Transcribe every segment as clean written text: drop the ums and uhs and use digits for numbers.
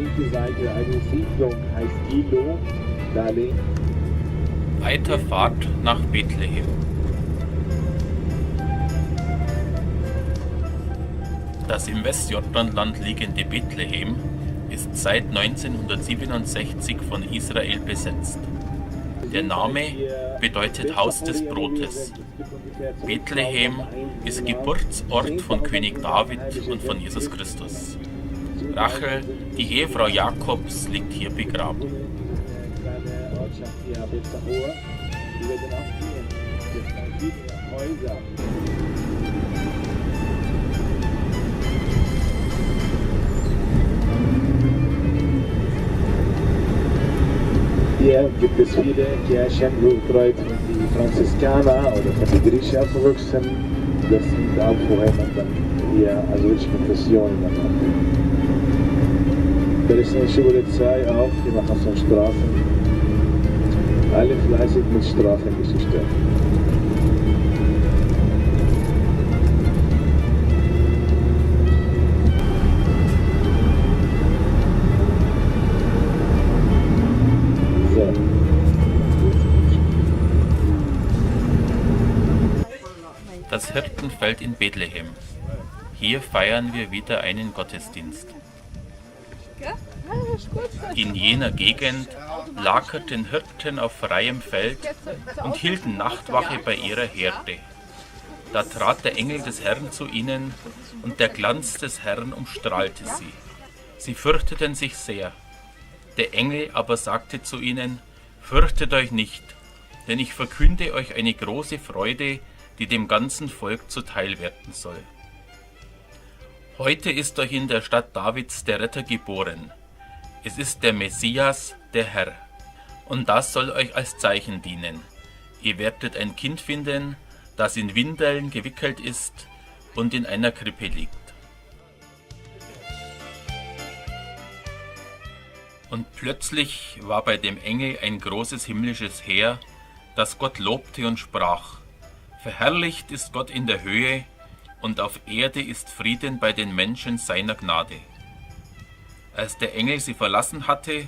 linke Seite eine Siedlung, heißt Gilo, Dali. Weiterfahrt nach Bethlehem. Das im Westjordanland liegende Bethlehem ist seit 1967 von Israel besetzt. Der Name bedeutet Haus des Brotes. Bethlehem ist Geburtsort von König David und von Jesus Christus. Rachel, die Ehefrau Jakobs, liegt hier begraben. Hier gibt es viele Kirchen, wo betreut von den Franziskaner oder von den Griechen aufgewachsen. Das sind auch vorher dann hier also wirklich mit Missionen gemacht. Da ist eine Schule 2 auch, die machen so Strafen. Alle fleißig mit Strafengeschichte. Das Hirtenfeld in Bethlehem. Hier feiern wir wieder einen Gottesdienst. In jener Gegend lagerten Hirten auf freiem Feld und hielten Nachtwache bei ihrer Herde. Da trat der Engel des Herrn zu ihnen, und der Glanz des Herrn umstrahlte sie. Sie fürchteten sich sehr. Der Engel aber sagte zu ihnen: Fürchtet euch nicht, denn ich verkünde euch eine große Freude, die dem ganzen Volk zuteil werden soll. Heute ist euch in der Stadt Davids der Retter geboren. Es ist der Messias, der Herr. Und das soll euch als Zeichen dienen. Ihr werdet ein Kind finden, das in Windeln gewickelt ist und in einer Krippe liegt. Und plötzlich war bei dem Engel ein großes himmlisches Heer, das Gott lobte und sprach: Verherrlicht ist Gott in der Höhe, und auf Erde ist Frieden bei den Menschen seiner Gnade. Als der Engel sie verlassen hatte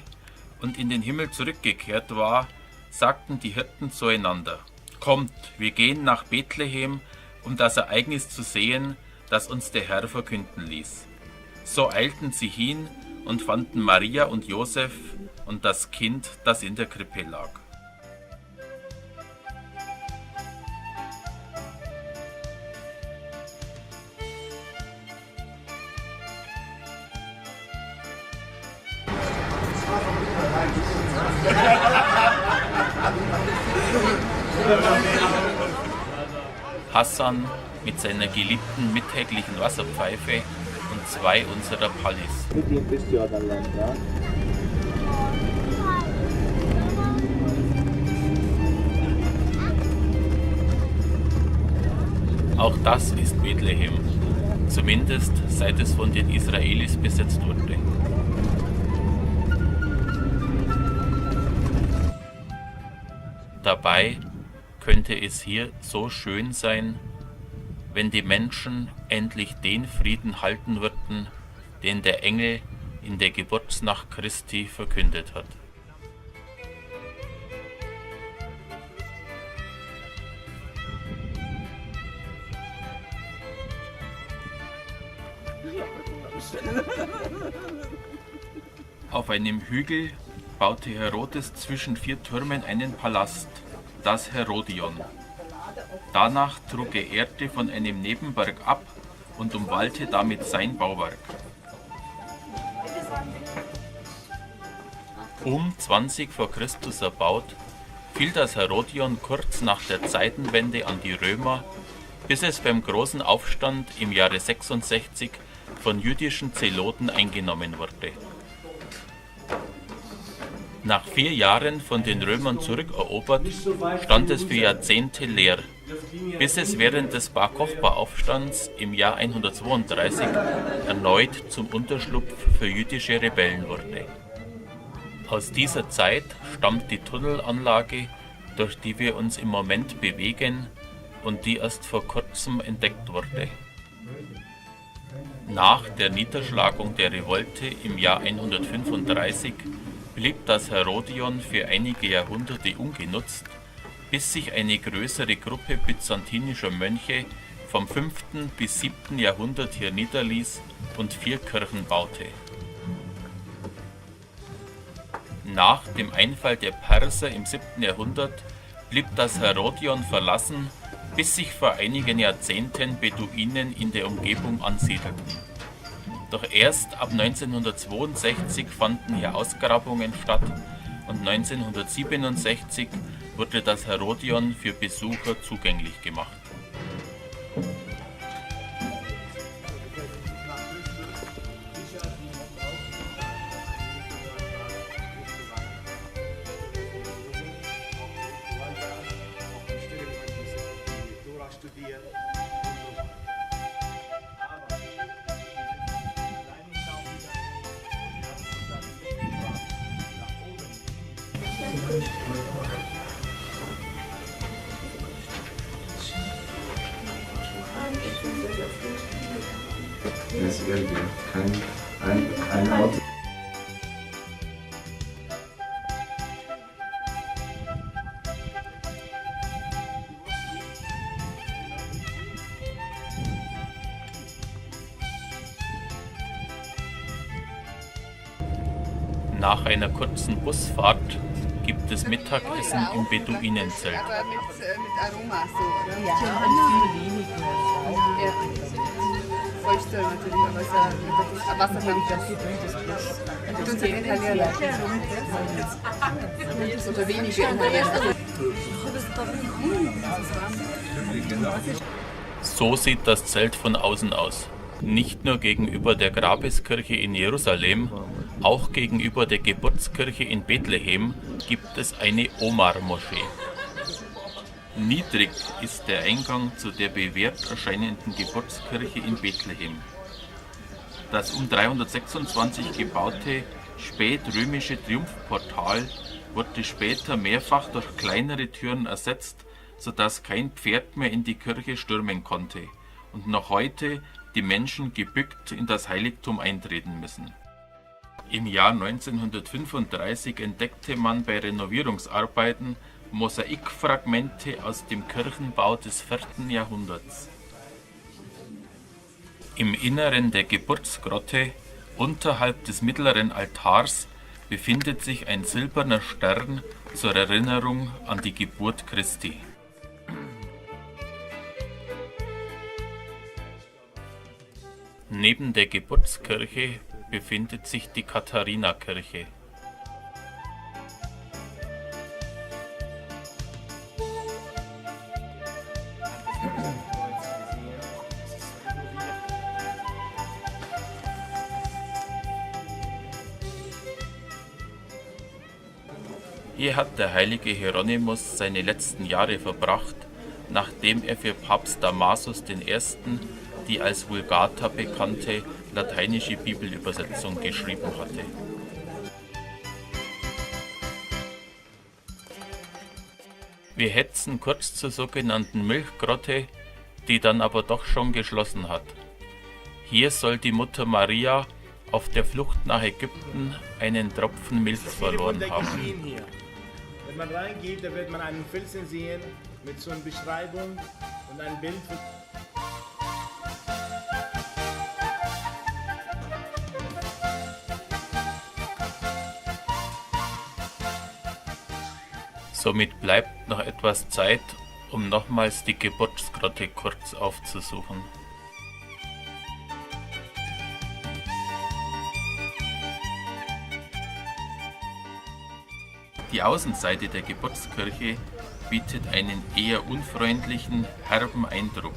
und in den Himmel zurückgekehrt war, sagten die Hirten zueinander: Kommt, wir gehen nach Bethlehem, um das Ereignis zu sehen, das uns der Herr verkünden ließ. So eilten sie hin und fanden Maria und Josef und das Kind, das in der Krippe lag. Hassan mit seiner geliebten mittäglichen Wasserpfeife und 2 unserer Pallis. Mit dem Westjordanland, ja? Auch das ist Bethlehem, zumindest seit es von den Israelis besetzt wurde. Dabei könnte es hier so schön sein, wenn die Menschen endlich den Frieden halten würden, den der Engel in der Geburtsnacht Christi verkündet hat. Auf einem Hügel baute Herodes zwischen 4 Türmen einen Palast, das Herodion. Danach trug er Erde von einem Nebenberg ab und umwallte damit sein Bauwerk. Um 20 vor Christus erbaut, fiel das Herodion kurz nach der Zeitenwende an die Römer, bis es beim großen Aufstand im Jahre 66 von jüdischen Zeloten eingenommen wurde. Nach 4 Jahren von den Römern zurückerobert, stand es für Jahrzehnte leer, bis es während des Bar Kochba-Aufstands im Jahr 132 erneut zum Unterschlupf für jüdische Rebellen wurde. Aus dieser Zeit stammt die Tunnelanlage, durch die wir uns im Moment bewegen und die erst vor kurzem entdeckt wurde. Nach der Niederschlagung der Revolte im Jahr 135 blieb das Herodion für einige Jahrhunderte ungenutzt, bis sich eine größere Gruppe byzantinischer Mönche vom 5. bis 7. Jahrhundert hier niederließ und 4 Kirchen baute. Nach dem Einfall der Perser im 7. Jahrhundert blieb das Herodion verlassen, bis sich vor einigen Jahrzehnten Beduinen in der Umgebung ansiedelten. Doch erst ab 1962 fanden hier Ausgrabungen statt und 1967 wurde das Herodion für Besucher zugänglich gemacht. Das ist irgendwie kein Auto. Nach einer kurzen Busfahrt gibt es Mittagessen im Beduinenzelt. Aber mit Aroma so, oder? Ja, Ja. Feuchte natürlich, aber Wasser kann ich das. Du den oder wenige inhalieren. So sieht das Zelt von außen aus. Nicht nur gegenüber der Grabeskirche in Jerusalem, auch gegenüber der Geburtskirche in Bethlehem gibt es eine Omar-Moschee. Niedrig ist der Eingang zu der bewährt erscheinenden Geburtskirche in Bethlehem. Das um 326 gebaute spätrömische Triumphportal wurde später mehrfach durch kleinere Türen ersetzt, sodass kein Pferd mehr in die Kirche stürmen konnte und noch heute die Menschen gebückt in das Heiligtum eintreten müssen. Im Jahr 1935 entdeckte man bei Renovierungsarbeiten Mosaikfragmente aus dem Kirchenbau des 4. Jahrhunderts. Im Inneren der Geburtsgrotte, unterhalb des mittleren Altars, befindet sich ein silberner Stern zur Erinnerung an die Geburt Christi. Neben der Geburtskirche befindet sich die Katharinakirche. Hier hat der heilige Hieronymus seine letzten Jahre verbracht, nachdem er für Papst Damasus I. die als Vulgata bekannte lateinische Bibelübersetzung geschrieben hatte. Wir hetzen kurz zur sogenannten Milchgrotte, die dann aber doch schon geschlossen hat. Hier soll die Mutter Maria auf der Flucht nach Ägypten einen Tropfen Milch verloren haben. Wenn man reingeht, da wird man einen Felsen sehen mit so einer Beschreibung und ein Bild. Somit bleibt noch etwas Zeit, um nochmals die Geburtsgrotte kurz aufzusuchen. Die Außenseite der Geburtskirche bietet einen eher unfreundlichen, herben Eindruck,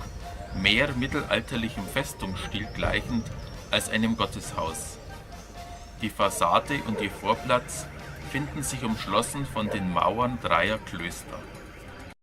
mehr mittelalterlichem Festungsstil gleichend als einem Gotteshaus. Die Fassade und ihr Vorplatz finden sich umschlossen von den Mauern dreier Klöster.